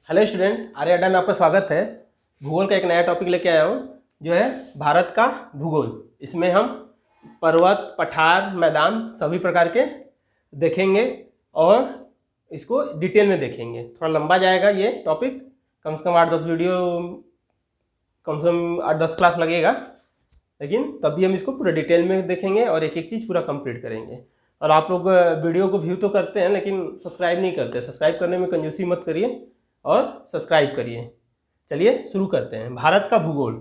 Hello student, आर्य अड्डा में आपका स्वागत है। भूगोल का एक नया टॉपिक लेके आया हूँ जो है भारत का भूगोल। इसमें हम पर्वत, पठार, मैदान सभी प्रकार के देखेंगे और इसको डिटेल में देखेंगे। थोड़ा लंबा जाएगा ये टॉपिक, कम से कम 8-10 वीडियो, कम से कम 8-10 क्लास लगेगा, लेकिन तभी हम इसको पूरा डिटेल में देखेंगे और एक एक चीज़ पूरा कंप्लीट करेंगे। और आप लोग वीडियो को व्यू तो करते हैं लेकिन सब्सक्राइब नहीं करते। सब्सक्राइब करने में कंजूसी मत करिए और सब्सक्राइब करिए। चलिए शुरू करते हैं। भारत का भूगोल,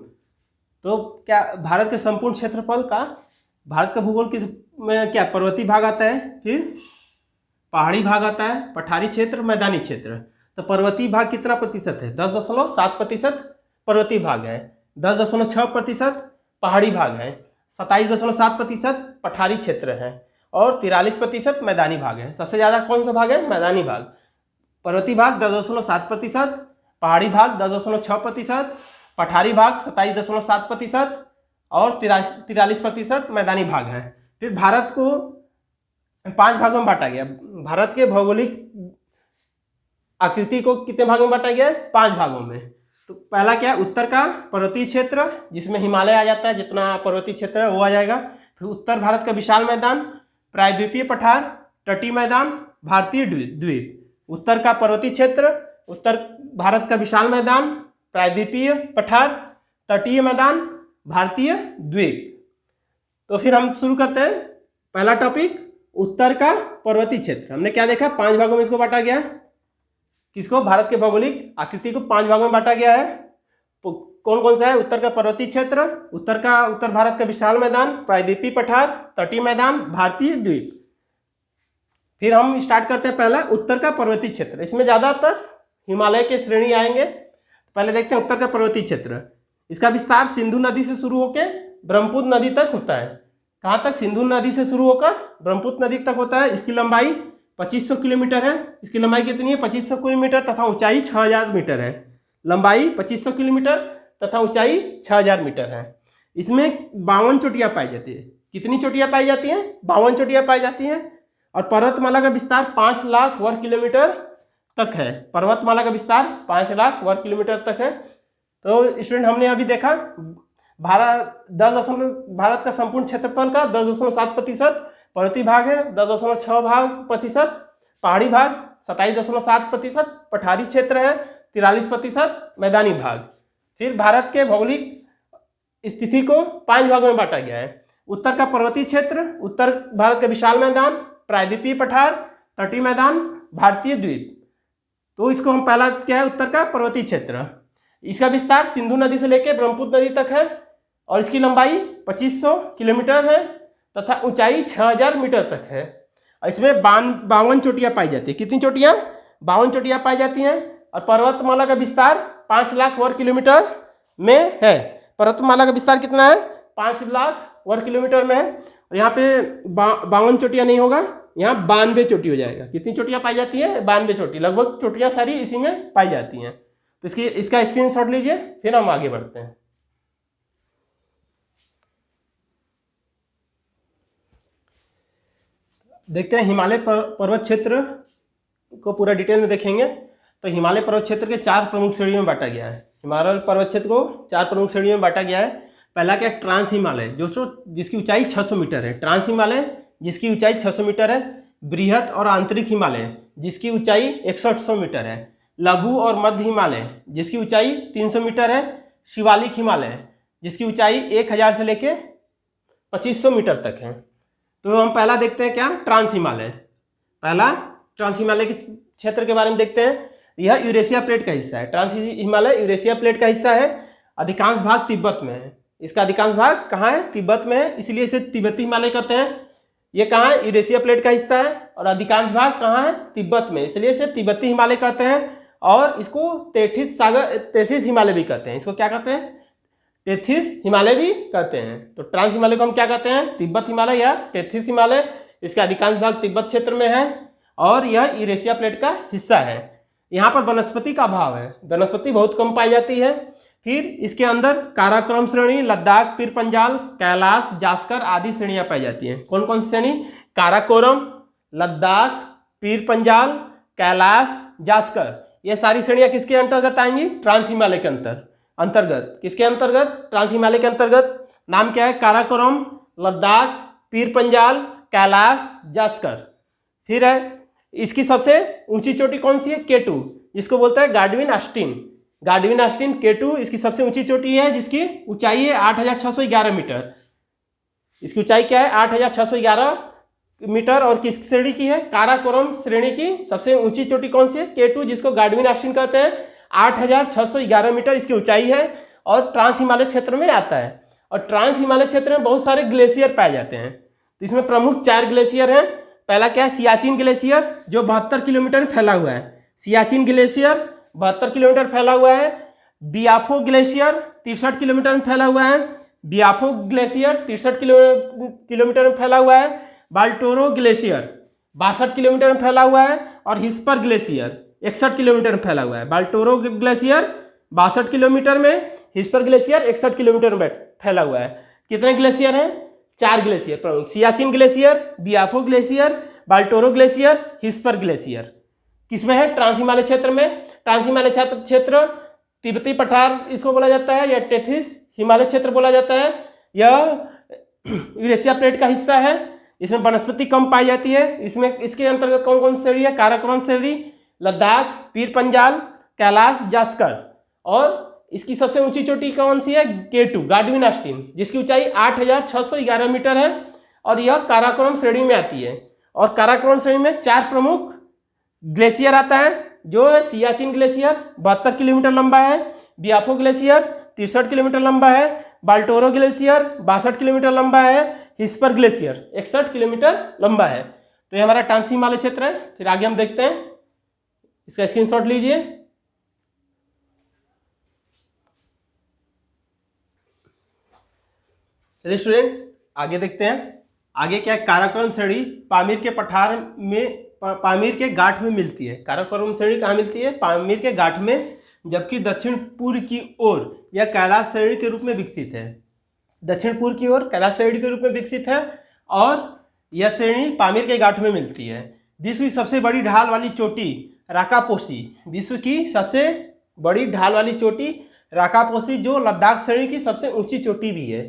तो क्या भारत के संपूर्ण क्षेत्रफल का, भारत का भूगोल किस में क्या पर्वतीय भाग आता है, फिर पहाड़ी भाग आता है, पठारी क्षेत्र, मैदानी क्षेत्र। तो पर्वतीय भाग कितना प्रतिशत है? 10.7% पर्वतीय भाग है, 10.6% पहाड़ी भाग है, 27.7% पठारी क्षेत्र है और 43% मैदानी भाग है। सबसे ज़्यादा कौन सा भाग है? मैदानी भाग। पर्वतीय भाग 10.7%, पहाड़ी भाग 10.6%, पठारी भाग 27.7% और 43% मैदानी भाग है। फिर भारत को 5 भागों में बांटा गया। भारत के भौगोलिक आकृति को कितने भागों में बांटा गया है? 5 भागों में। तो पहला क्या है? उत्तर का पर्वतीय क्षेत्र, जिसमें हिमालय आ जाता है, जितना पर्वतीय क्षेत्र है वो आ जाएगा। फिर उत्तर भारत का विशाल मैदान, प्रायद्वीपीय पठार, तटीय मैदान, भारतीय द्वीप। उत्तर का पर्वतीय क्षेत्र, उत्तर भारत का विशाल मैदान, प्रायद्वीपीय पठार, तटीय मैदान, भारतीय द्वीप। तो फिर हम शुरू करते हैं। पहला टॉपिक, उत्तर का पर्वतीय क्षेत्र। हमने क्या देखा? 5 भागों में इसको बांटा गया। किसको? भारत के भौगोलिक आकृति को 5 भागों में बांटा गया है। कौन कौन सा है? उत्तर का पर्वतीय क्षेत्र, उत्तर भारत का विशाल मैदान, प्रायद्वीपीय पठार, तटीय मैदान, भारतीय द्वीप। फिर हम स्टार्ट करते हैं पहला उत्तर का पर्वतीय क्षेत्र। इसमें ज़्यादातर हिमालय के श्रेणी आएंगे। पहले देखते हैं उत्तर का पर्वतीय क्षेत्र। इसका विस्तार सिंधु नदी से शुरू होकर ब्रह्मपुत्र नदी तक होता है। कहाँ तक? सिंधु नदी से शुरू होकर ब्रह्मपुत्र नदी तक होता है। इसकी लंबाई 2500 किलोमीटर है। इसकी लंबाई कितनी है? 2500 किलोमीटर तथा ऊंचाई 6000 मीटर है। लंबाई 2500 किलोमीटर तथा ऊंचाई 6000 मीटर है। इसमें 52 चोटियाँ पाई जाती है। कितनी चोटियाँ पाई जाती हैं? 52 चोटियाँ पाई जाती हैं। और पर्वतमाला का विस्तार 5 लाख वर्ग किलोमीटर तक है। पर्वतमाला का विस्तार 5 लाख वर्ग किलोमीटर तक है। तो स्टूडेंट, हमने अभी देखा भारत का संपूर्ण क्षेत्रफल का 10.7% पर्वतीय भाग है, 10.6% पहाड़ी भाग, 27.7% पठारी क्षेत्र है, 43% मैदानी भाग। फिर भारत के भौगोलिक स्थिति को 5 भागों में बांटा गया है। उत्तर का पर्वतीय क्षेत्र, उत्तर भारत का विशाल मैदान, प्रायद्वीपीय पठार, तटीय मैदान, भारतीय द्वीप। तो इसको हम पहला क्या है? उत्तर का पर्वतीय क्षेत्र। इसका विस्तार सिंधु नदी से लेकर ब्रह्मपुत्र नदी तक है और इसकी लंबाई 2500 किलोमीटर है तथा ऊंचाई 6000 मीटर तक है। और इसमें 52 चोटियाँ पाई जाती है। कितनी चोटियाँ? 52 चोटियाँ पाई जाती हैं। और पर्वतमाला का विस्तार 5 लाख वर्ग किलोमीटर में है। पर्वतमाला का विस्तार कितना है? 5 लाख वर्ग किलोमीटर में है। और यहाँ पे 52 चोटियाँ नहीं होगा, यहाँ 92 चोटी हो जाएगा। कितनी चोटियाँ पाई जाती है? 92 चोटी। लगभग चोटियाँ सारी इसी में पाई जाती हैं। तो इसका स्क्रीनशॉट लीजिए, फिर हम आगे बढ़ते हैं। देखते हैं हिमालय पर्वत क्षेत्र को पूरा डिटेल में देखेंगे। तो हिमालय पर्वत क्षेत्र के 4 प्रमुख श्रेणियों में बांटा गया है। हिमालय पर्वत क्षेत्र को 4 प्रमुख श्रेणियों में बांटा गया है। पहला क्या? ट्रांस हिमालय, जिसकी ऊंचाई 600 मीटर है। ट्रांस हिमालय जिसकी ऊंचाई 600 मीटर है। बृहत और आंतरिक हिमालय जिसकी ऊंचाई 6100 मीटर है। लघु और मध्य हिमालय जिसकी ऊंचाई 300 मीटर है। शिवालिक हिमालय जिसकी ऊंचाई 1000 से लेके 2500 मीटर तक है। तो हम पहला देखते हैं क्या? ट्रांस हिमालय। पहला ट्रांस हिमालय के क्षेत्र के बारे में देखते हैं। यह यूरेशिया प्लेट का हिस्सा है। ट्रांस हिमालय यूरेशिया प्लेट का हिस्सा है। अधिकांश भाग तिब्बत में है। इसका अधिकांश भाग कहाँ है? तिब्बत में है, इसलिए इसे तिब्बती हिमालय कहते हैं। ये कहाँ है? यूरेशिया प्लेट का हिस्सा है और अधिकांश भाग कहाँ है? तिब्बत में, इसलिए इसे तिब्बती हिमालय कहते हैं। और इसको तेथिस हिमालय भी कहते हैं। इसको क्या कहते हैं? टेथिस हिमालय भी कहते हैं। तो ट्रांस हिमालय को हम क्या कहते हैं? तिब्बत हिमालय या टेथिस हिमालय। इसका अधिकांश भाग तिब्बत क्षेत्र में है और यह यूरेशिया प्लेट का हिस्सा है। यहाँ पर वनस्पति का अभाव है, वनस्पति बहुत कम पाई जाती है। फिर इसके अंदर काराकोरम श्रेणी, लद्दाख, पीर पंजाल, कैलाश, जास्कर आदि श्रेणियां पाई जाती हैं। कौन कौन सी श्रेणी? काराकोरम, लद्दाख, पीर पंजाल, कैलाश, जास्कर, ये सारी श्रेणियां किसके अंतर्गत आएंगी? ट्रांस हिमालय के अंतर्गत। किसके अंतर्गत? ट्रांस हिमालय के अंतर्गत। नाम क्या है? काराकोरम, लद्दाख, पीर पंजाल, कैलाश, जास्कर। फिर है इसकी सबसे ऊंची चोटी कौन सी है? K2, जिसको बोलता है Godwin Austin. Godwin Austin K2 इसकी सबसे ऊंची चोटी है, जिसकी ऊंचाई है 8611 मीटर। इसकी ऊंचाई क्या है? 8611 मीटर। और किस श्रेणी की है? काराकोरम श्रेणी की सबसे ऊंची चोटी कौन सी है? K2, जिसको गार्डविन ऑस्टिन कहते हैं। 8611 मीटर इसकी ऊंचाई है और ट्रांस हिमालय क्षेत्र में आता है। और ट्रांस हिमालय क्षेत्र में बहुत सारे ग्लेशियर पाए जाते हैं। तो इसमें प्रमुख 4 ग्लेशियर हैं। पहला क्या है? सियाचिन ग्लेशियर, जो 72 किलोमीटर में फैला हुआ है। सियाचिन ग्लेशियर 72 किलोमीटर फैला हुआ है। बियाफो ग्लेशियर 63 किलोमीटर में फैला हुआ है। बियाफो ग्लेशियर 63 किलोमीटर में फैला हुआ है। बाल्टोरो ग्लेशियर 62 किलोमीटर में फैला हुआ है। और हिस्पर ग्लेशियर 61 किलोमीटर में फैला हुआ है। बाल्टोरो ग्लेशियर 62 किलोमीटर में, हिस्पर ग्लेशियर 61 किलोमीटर में फैला हुआ है। कितने ग्लेशियर हैं? 4 ग्लेशियर प्रमुख। Siachen glacier, Biafo glacier, Baltoro glacier, Hispar glacier. किसमें है? ट्रांस हिमालय क्षेत्र में। ट्रांस हिमालय क्षेत्र तिब्बती पठार इसको बोला जाता है, या टेथिस हिमालय क्षेत्र बोला जाता है। यह यूरेशिया प्लेट का हिस्सा है। इसमें वनस्पति कम पाई जाती है। इसमें इसके अंतर्गत कौन कौन सी श्रेणी है? काराकोरम श्रेणी, लद्दाख, पीर पंजाल, कैलाश, जास्कर। और इसकी सबसे ऊंची चोटी कौन सी है? K2 गार्डविन ऑस्टिन, जिसकी ऊंचाई 8611 मीटर है और यह काराकोरम श्रेणी में आती है। और काराकोरम श्रेणी में 4 प्रमुख ग्लेशियर आता है, जो है सियाचिन ग्लेशियर 72 किलोमीटर लंबा है, बियाफो ग्लेशियर 63 किलोमीटर लंबा है, बाल्टोरो ग्लेशियर 62 किलोमीटर लंबा है, हिस्पर ग्लेशियर 61 किलोमीटर लंबा है। तो ये हमारा ट्रांस हिमालय क्षेत्र है। फिर आगे हम देखते हैं, इसका स्क्रीनशॉट लीजिए। चलिए स्टूडेंट आगे देखते हैं। आगे क्या है? काराकोरम श्रेणी पामीर के पठार में, पामीर के घाट में मिलती है। काराकोरम श्रेणी कहाँ मिलती है? पामीर के घाट में। जबकि दक्षिण पूर्व की ओर यह कैलाश श्रेणी के रूप में विकसित है। दक्षिण पूर्व की ओर कैलाश श्रेणी के रूप में विकसित है और यह श्रेणी पामीर के घाट में मिलती है। विश्व की सबसे बड़ी ढाल वाली चोटी राकापोसी, विश्व की सबसे बड़ी ढाल वाली चोटी राकापोसी, जो लद्दाख श्रेणी की सबसे ऊंची चोटी भी है,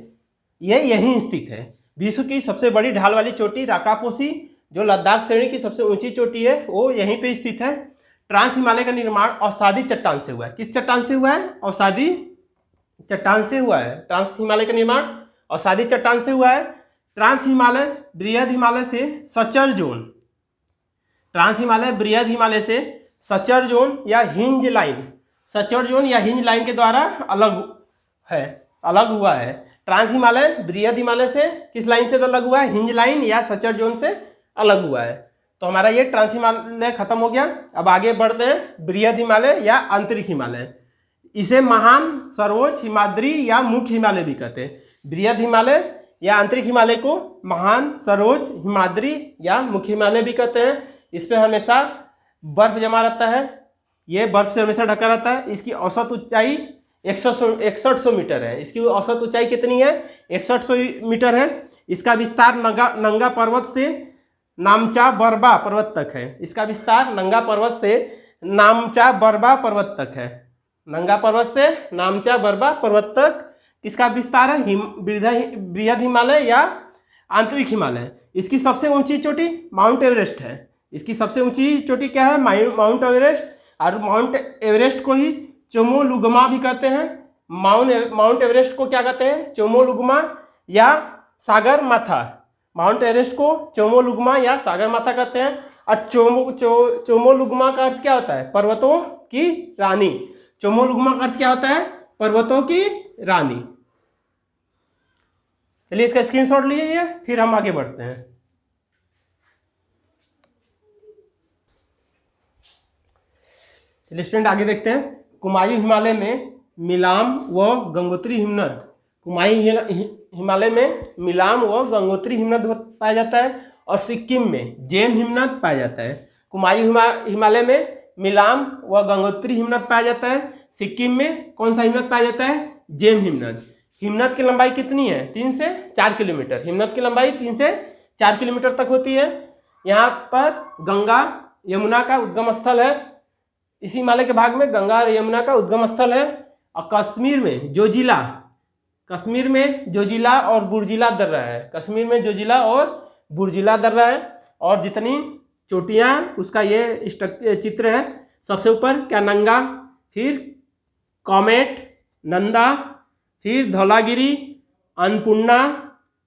यह यहीं स्थित है। विश्व की सबसे बड़ी ढाल वाली चोटी राकापोसी, जो लद्दाख श्रेणी की सबसे ऊंची चोटी है, वो यहीं पे स्थित है। ट्रांस हिमालय का निर्माण अवसादी चट्टान से हुआ है। किस चट्टान से हुआ है? अवसादी चट्टान से हुआ है। ट्रांस हिमालय का निर्माण अवसादी चट्टान से हुआ है। ट्रांस हिमालय बृहद हिमालय से सचर जोन, ट्रांस हिमालय बृहद हिमालय से सचर जोन या हिंज लाइन, सचर जोन या हिंज लाइन के द्वारा अलग हुआ है। ट्रांस हिमालय बृहद हिमालय से किस लाइन से अलग हुआ है? हिंज लाइन या सचर जोन से अलग हुआ है। तो हमारा ये ट्रांस हिमालय खत्म हो गया। अब आगे बढ़ते हैं बृहद हिमालय या आंतरिक हिमालय। इसे महान, सर्वोच्च, हिमाद्री या मुख्य हिमालय भी कहते हैं। बृहद हिमालय या आंतरिक हिमालय को महान, सर्वोच्च, हिमाद्री या मुख्य हिमालय भी कहते हैं। इस पर हमेशा बर्फ जमा रहता है, ये बर्फ से हमेशा ढका रहता है। इसकी औसत ऊंचाई 6100 मीटर है। इसकी औसत ऊंचाई कितनी है? 6100 मीटर है। इसका विस्तार नंगा पर्वत से नामचा बरबा पर्वत तक है। इसका विस्तार नंगा पर्वत से नामचा बरबा पर्वत तक है। नंगा पर्वत से नामचा बरबा पर्वत तक किसका विस्तार है? बृहद हिमालय या आंतरिक हिमालय। इसकी सबसे ऊंची चोटी माउंट एवरेस्ट है। इसकी सबसे ऊंची चोटी क्या है? Mount Everest. और माउंट एवरेस्ट को ही चोमोलुगमा भी कहते हैं। माउंट एवरेस्ट को क्या कहते हैं? चोमोलुगमा या सागर माथा। माउंट एवरेस्ट को चोमोलुगमा या सागर माथा कहते हैं। और चोमोलुगमा का अर्थ क्या होता है? पर्वतों की रानी। चोमोलुगमा का अर्थ क्या होता है? पर्वतों की रानी। चलिए इसका स्क्रीनशॉट लीजिए, फिर हम आगे बढ़ते हैं। चलिए स्टूडेंट आगे देखते हैं। कुमायूं हिमालय में मिलाम व गंगोत्री हिमनद, कुमायूं हिमालय में मिलाम व गंगोत्री हिमनद पाया जाता है। और सिक्किम में जेम हिमनद पाया जाता है। कुमायूं हिमालय में मिलाम व गंगोत्री हिमनद पाया जाता है। सिक्किम में कौन सा हिमनद पाया जाता है? जेम हिमनद। हिमनद की लंबाई कितनी है? 3 से 4 किलोमीटर। हिमनद की लंबाई 3 से 4 किलोमीटर तक होती है। यहाँ पर गंगा यमुना का उद्गम स्थल है। इसी हिमालय के भाग में गंगा और यमुना का उद्गम स्थल है। और कश्मीर में जोजिला और बुर्जिला दर्रा है। कश्मीर में जोजिला और बुर्जिला दर्रा है। और जितनी चोटियाँ उसका ये चित्र है। सबसे ऊपर कैनंगा, फिर कॉमेट, नंदा, फिर धौलागिरी, अन्नपूर्णा,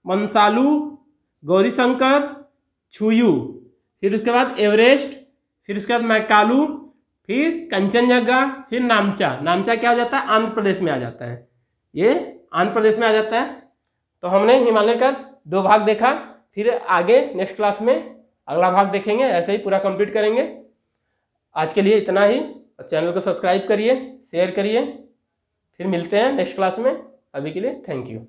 मंसालू, गौरीशंकर, छुयू, फिर उसके बाद एवरेस्ट, फिर उसके बाद मैकालू, फिर कंचनजंगा, फिर नामचा। नामचा क्या हो जाता है? आंध्र प्रदेश में आ जाता है। ये आंध्र प्रदेश में आ जाता है। तो हमने हिमालय का 2 भाग देखा। फिर आगे नेक्स्ट क्लास में अगला भाग देखेंगे। ऐसे ही पूरा कंप्लीट करेंगे। आज के लिए इतना ही। चैनल को सब्सक्राइब करिए, शेयर करिए। फिर मिलते हैं नेक्स्ट क्लास में। अभी के लिए थैंक यू।